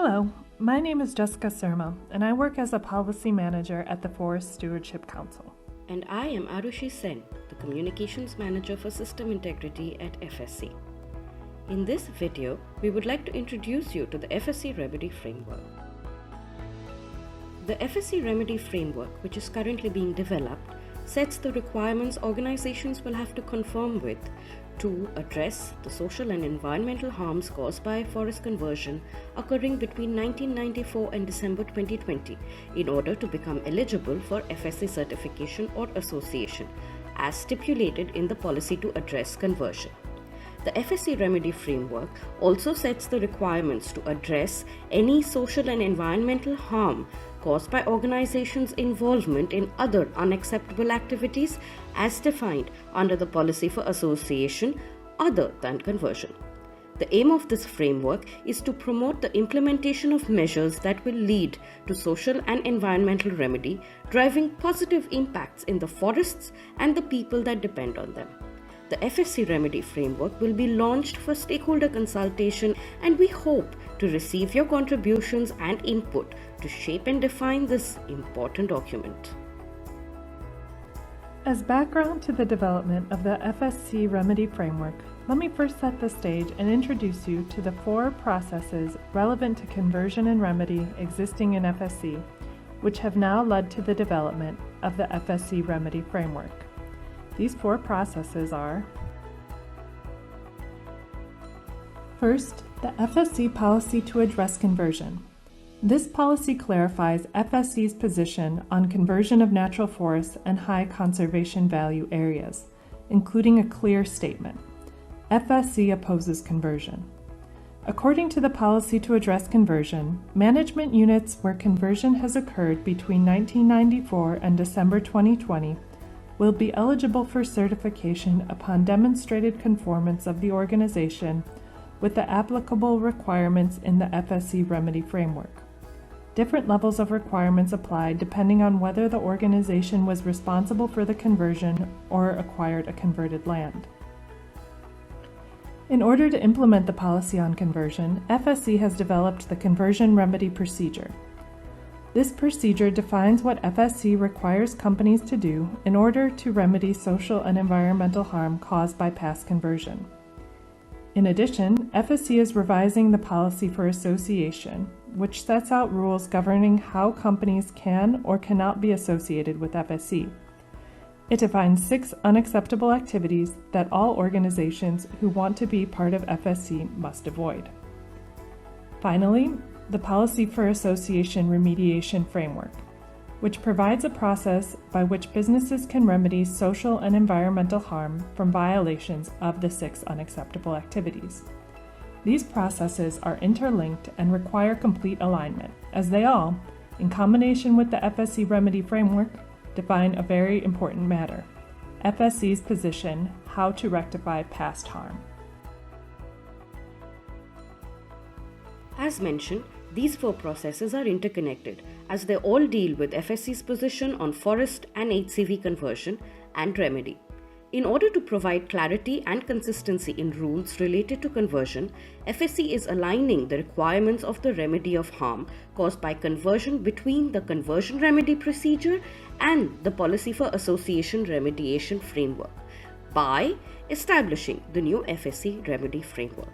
Hello, my name is Jessica Surma, and I work as a policy manager at the Forest Stewardship Council. And I am Arushi Sen, the Communications Manager for System Integrity at FSC. In this video, we would like to introduce you to the FSC Remedy Framework. The FSC Remedy Framework, which is currently being developed, sets the requirements organizations will have to conform with to address the social and environmental harms caused by forest conversion occurring between 1994 and December 2020 in order to become eligible for FSC certification or association, as stipulated in the policy to address conversion. The FSC Remedy Framework also sets the requirements to address any social and environmental harm caused by organizations' involvement in other unacceptable activities as defined under the policy for association other than conversion. The aim of this framework is to promote the implementation of measures that will lead to social and environmental remedy, driving positive impacts in the forests and the people that depend on them. The FSC Remedy Framework will be launched for stakeholder consultation, and we hope to receive your contributions and input to shape and define this important document. As background to the development of the FSC Remedy Framework, let me first set the stage and introduce you to the 4 processes relevant to conversion and remedy existing in FSC, which have now led to the development of the FSC Remedy Framework. These 4 processes are: first, the FSC Policy to Address Conversion. This policy clarifies FSC's position on conversion of natural forests and high conservation value areas, including a clear statement: FSC opposes conversion. According to the Policy to Address Conversion, management units where conversion has occurred between 1994 and December 2020 will be eligible for certification upon demonstrated conformance of the organization with the applicable requirements in the FSC Remedy Framework. Different levels of requirements apply depending on whether the organization was responsible for the conversion or acquired a converted land. In order to implement the policy on conversion, FSC has developed the Conversion Remedy Procedure. This procedure defines what FSC requires companies to do in order to remedy social and environmental harm caused by past conversion. In addition, FSC is revising the policy for association, which sets out rules governing how companies can or cannot be associated with FSC. It defines 6 unacceptable activities that all organizations who want to be part of FSC must avoid. Finally, the Policy for Association Remediation Framework, which provides a process by which businesses can remedy social and environmental harm from violations of the 6 unacceptable activities. These processes are interlinked and require complete alignment, as they all, in combination with the FSC Remedy Framework, define a very important matter: FSC's position how to rectify past harm. As mentioned, these 4 processes are interconnected as they all deal with FSC's position on forest and HCV conversion and remedy. In order to provide clarity and consistency in rules related to conversion, FSC is aligning the requirements of the remedy of harm caused by conversion between the Conversion Remedy Procedure and the Policy for Association Remediation Framework by establishing the new FSC Remedy Framework.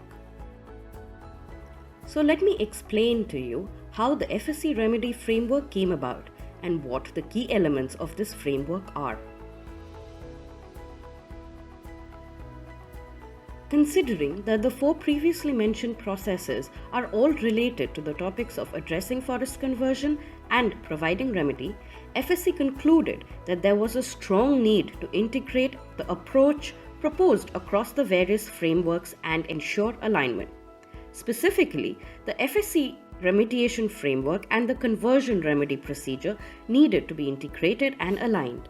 So let me explain to you how the FSC Remedy Framework came about and what the key elements of this framework are. Considering that the 4 previously mentioned processes are all related to the topics of addressing forest conversion and providing remedy, FSC concluded that there was a strong need to integrate the approach proposed across the various frameworks and ensure alignment. Specifically, the FSC Remediation Framework and the Conversion Remedy Procedure needed to be integrated and aligned.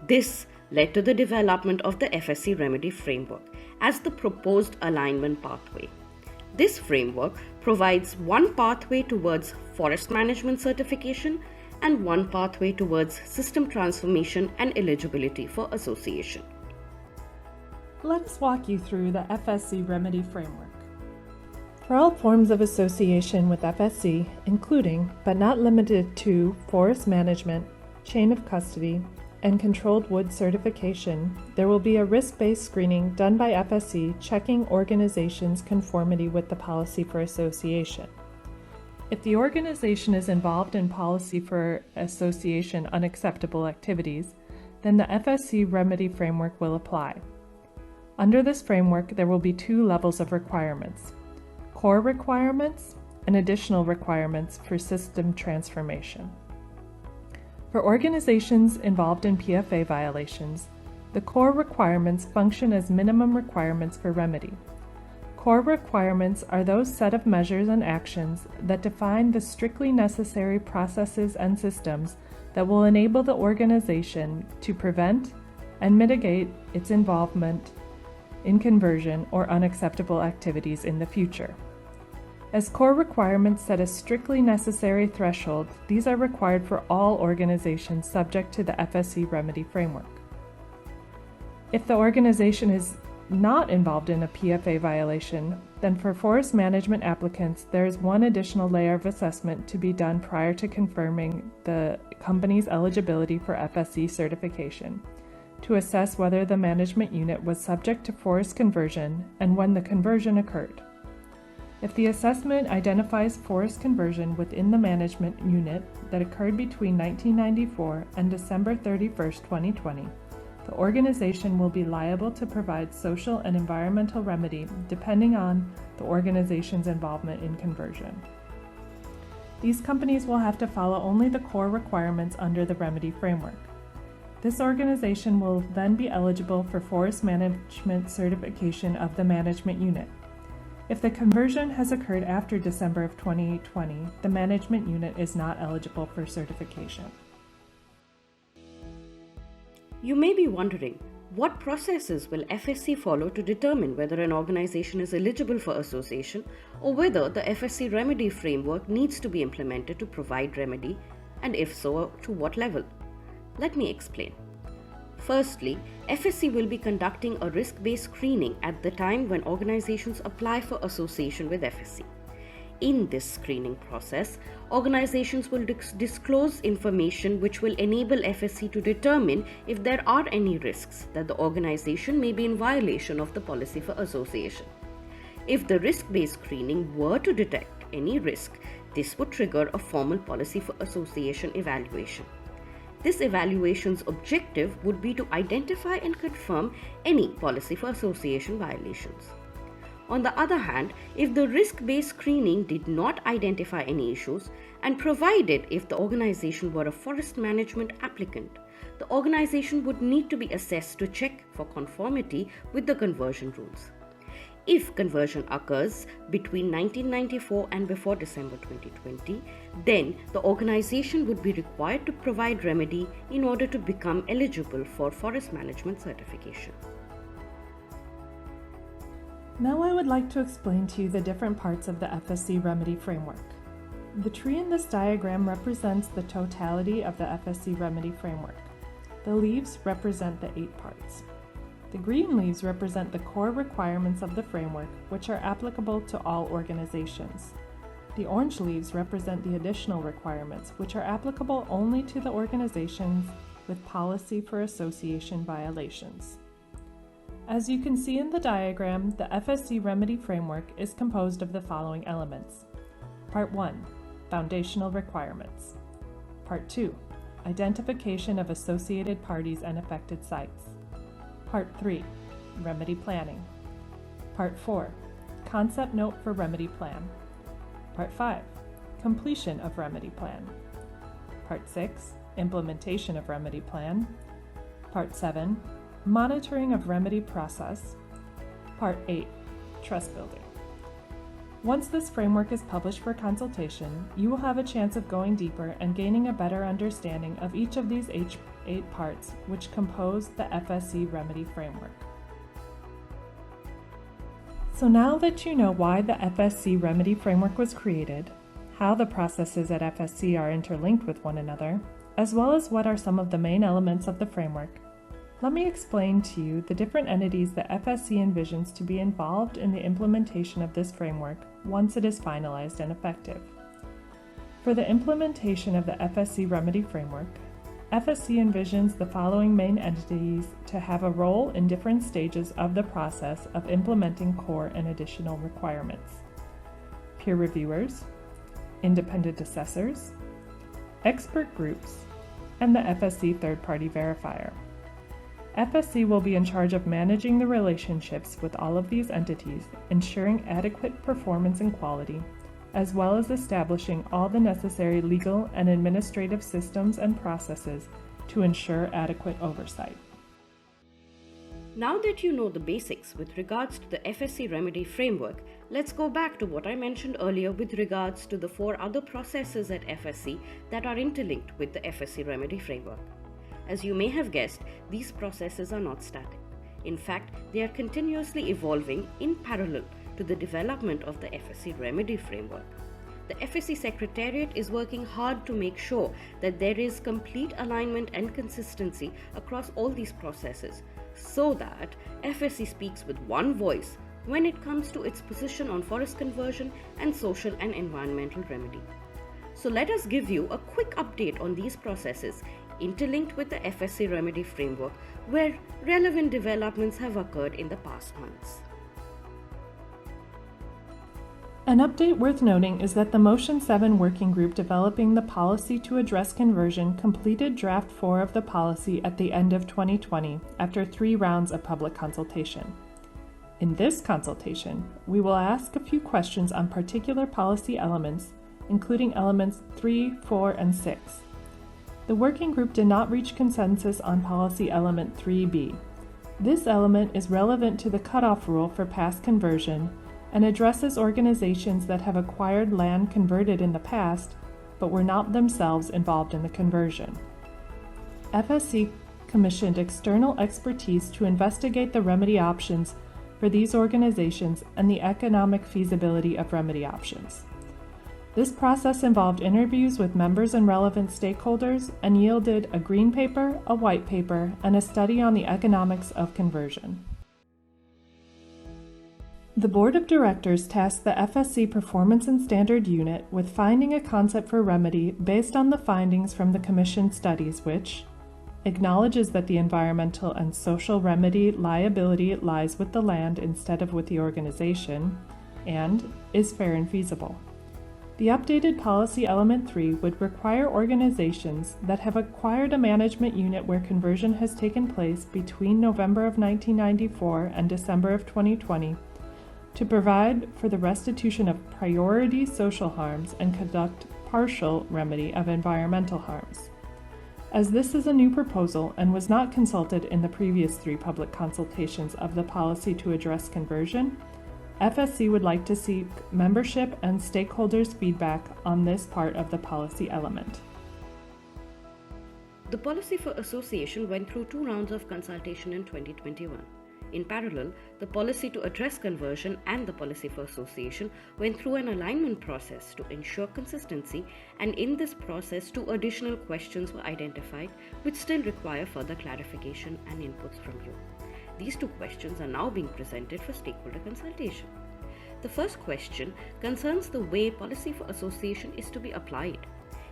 This led to the development of the FSC Remedy Framework as the proposed alignment pathway. This framework provides one pathway towards forest management certification and one pathway towards system transformation and eligibility for association. Let us walk you through the FSC Remedy Framework. For all forms of association with FSC, including, but not limited to, forest management, chain of custody, and controlled wood certification, there will be a risk-based screening done by FSC checking organizations' conformity with the policy for association. If the organization is involved in policy for association unacceptable activities, then the FSC Remedy Framework will apply. Under this framework, there will be two levels of requirements: core requirements and additional requirements for system transformation. For organizations involved in PFA violations, the core requirements function as minimum requirements for remedy. Core requirements are those set of measures and actions that define the strictly necessary processes and systems that will enable the organization to prevent and mitigate its involvement in conversion or unacceptable activities in the future. As core requirements set a strictly necessary threshold, these are required for all organizations subject to the FSC Remedy Framework. If the organization is not involved in a PFA violation, then for forest management applicants, there is one additional layer of assessment to be done prior to confirming the company's eligibility for FSC certification, to assess whether the management unit was subject to forest conversion and when the conversion occurred. If the assessment identifies forest conversion within the management unit that occurred between 1994 and December 31, 2020, the organization will be liable to provide social and environmental remedy depending on the organization's involvement in conversion. These companies will have to follow only the core requirements under the remedy framework. This organization will then be eligible for forest management certification of the management unit. If the conversion has occurred after December of 2020, the management unit is not eligible for certification. You may be wondering, what processes will FSC follow to determine whether an organization is eligible for association or whether the FSC Remedy Framework needs to be implemented to provide remedy, and if so, to what level? Let me explain. Firstly, FSC will be conducting a risk-based screening at the time when organizations apply for association with FSC. In this screening process, organizations will disclose information which will enable FSC to determine if there are any risks that the organization may be in violation of the policy for association. If the risk-based screening were to detect any risk, this would trigger a formal policy for association evaluation. This evaluation's objective would be to identify and confirm any policy for association violations. On the other hand, if the risk-based screening did not identify any issues, and provided if the organization were a forest management applicant, the organization would need to be assessed to check for conformity with the conversion rules. If conversion occurs between 1994 and before December 2020, then the organization would be required to provide remedy in order to become eligible for forest management certification. Now I would like to explain to you the different parts of the FSC Remedy Framework. The tree in this diagram represents the totality of the FSC Remedy Framework. The leaves represent the 8 parts. The green leaves represent the core requirements of the framework, which are applicable to all organizations. The orange leaves represent the additional requirements, which are applicable only to the organizations with policy for association violations. As you can see in the diagram, the FSC Remedy Framework is composed of the following elements. Part 1. Foundational requirements. Part 2. Identification of associated parties and affected sites. Part 3. Remedy planning. Part 4. Concept note for remedy plan. Part 5. Completion of remedy plan. Part 6. Implementation of remedy plan. Part 7. Monitoring of remedy process. Part 8. Trust building. Once this framework is published for consultation, you will have a chance of going deeper and gaining a better understanding of each of these 8 parts which compose the FSC Remedy Framework. So now that you know why the FSC Remedy Framework was created, how the processes at FSC are interlinked with one another, as well as what are some of the main elements of the framework, let me explain to you the different entities that FSC envisions to be involved in the implementation of this framework once it is finalized and effective. For the implementation of the FSC Remedy Framework, FSC envisions the following main entities to have a role in different stages of the process of implementing core and additional requirements: peer reviewers, independent assessors, expert groups, and the FSC third-party verifier. FSC will be in charge of managing the relationships with all of these entities, ensuring adequate performance and quality, as well as establishing all the necessary legal and administrative systems and processes to ensure adequate oversight. Now that you know the basics with regards to the FSC Remedy Framework, let's go back to what I mentioned earlier with regards to the 4 other processes at FSC that are interlinked with the FSC Remedy Framework. As you may have guessed, these processes are not static. In fact, they are continuously evolving in parallel to the development of the FSC Remedy Framework. The FSC Secretariat is working hard to make sure that there is complete alignment and consistency across all these processes, so that FSC speaks with one voice when it comes to its position on forest conversion and social and environmental remedy. So let us give you a quick update on these processes interlinked with the FSC Remedy Framework, where relevant developments have occurred in the past months. An update worth noting is that the Motion 7 working group developing the policy to address conversion completed Draft 4 of the policy at the end of 2020 after 3 rounds of public consultation. In this consultation, we will ask a few questions on particular policy elements, including elements 3, 4, and 6. The working group did not reach consensus on policy element 3B. This element is relevant to the cutoff rule for past conversion and addresses organizations that have acquired land converted in the past but were not themselves involved in the conversion. FSC commissioned external expertise to investigate the remedy options for these organizations and the economic feasibility of remedy options. This process involved interviews with members and relevant stakeholders and yielded a green paper, a white paper, and a study on the economics of conversion. The Board of Directors tasked the FSC Performance and Standard Unit with finding a concept for remedy based on the findings from the Commission studies, which acknowledges that the environmental and social remedy liability lies with the land instead of with the organization, and is fair and feasible. The updated policy element 3 would require organizations that have acquired a management unit where conversion has taken place between November of 1994 and December of 2020 to provide for the restitution of priority social harms and conduct partial remedy of environmental harms. As this is a new proposal and was not consulted in the previous 3 public consultations of the policy to address conversion, FSC would like to seek membership and stakeholders' feedback on this part of the policy element. The Policy for Association went through 2 rounds of consultation in 2021. In parallel, the Policy to Address Conversion and the Policy for Association went through an alignment process to ensure consistency, and in this process 2 additional questions were identified which still require further clarification and inputs from you. These 2 questions are now being presented for stakeholder consultation. The first question concerns the way Policy for Association is to be applied.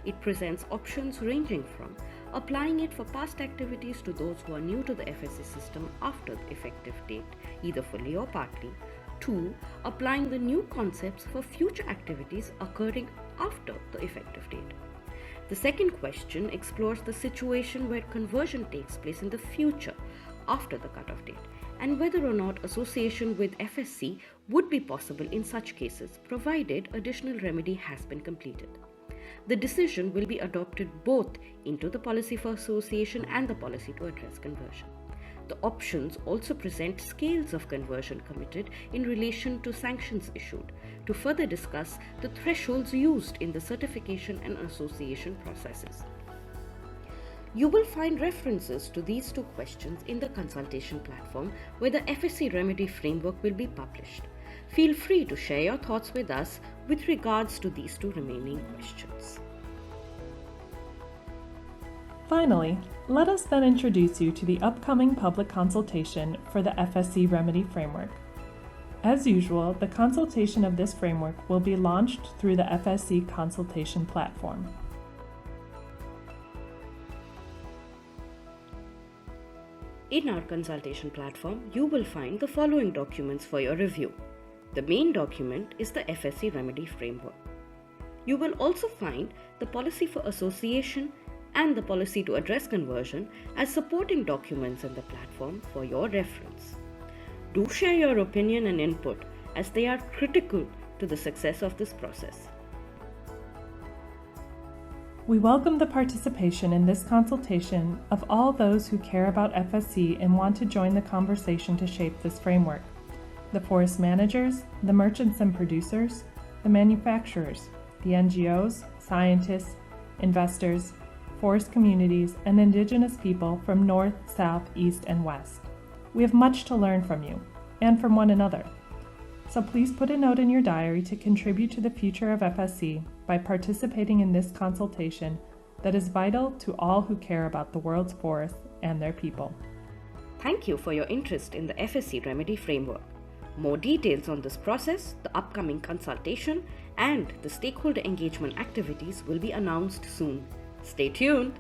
It presents options ranging from applying it for past activities to those who are new to the FSC system after the effective date, either fully or partly, to applying the new concepts for future activities occurring after the effective date. The second question explores the situation where conversion takes place in the future after the cutoff date, and whether or not association with FSC would be possible in such cases, provided additional remedy has been completed. The decision will be adopted both into the Policy for Association and the Policy to Address Conversion. The options also present scales of conversion committed in relation to sanctions issued, to further discuss the thresholds used in the certification and association processes. You will find references to these 2 questions in the consultation platform where the FSC Remedy Framework will be published. Feel free to share your thoughts with us with regards to these 2 remaining questions. Finally, let us then introduce you to the upcoming public consultation for the FSC Remedy Framework. As usual, the consultation of this framework will be launched through the FSC consultation platform. In our consultation platform, you will find the following documents for your review. The main document is the FSC Remedy Framework. You will also find the Policy for Association and the Policy to Address Conversion as supporting documents in the platform for your reference. Do share your opinion and input as they are critical to the success of this process. We welcome the participation in this consultation of all those who care about FSC and want to join the conversation to shape this framework: the forest managers, the merchants and producers, the manufacturers, the NGOs, scientists, investors, forest communities, and Indigenous people from North, South, East, and West. We have much to learn from you and from one another. So please put a note in your diary to contribute to the future of FSC by participating in this consultation that is vital to all who care about the world's forests and their people. Thank you for your interest in the FSC Remedy Framework. More details on this process, the upcoming consultation, and the stakeholder engagement activities will be announced soon. Stay tuned!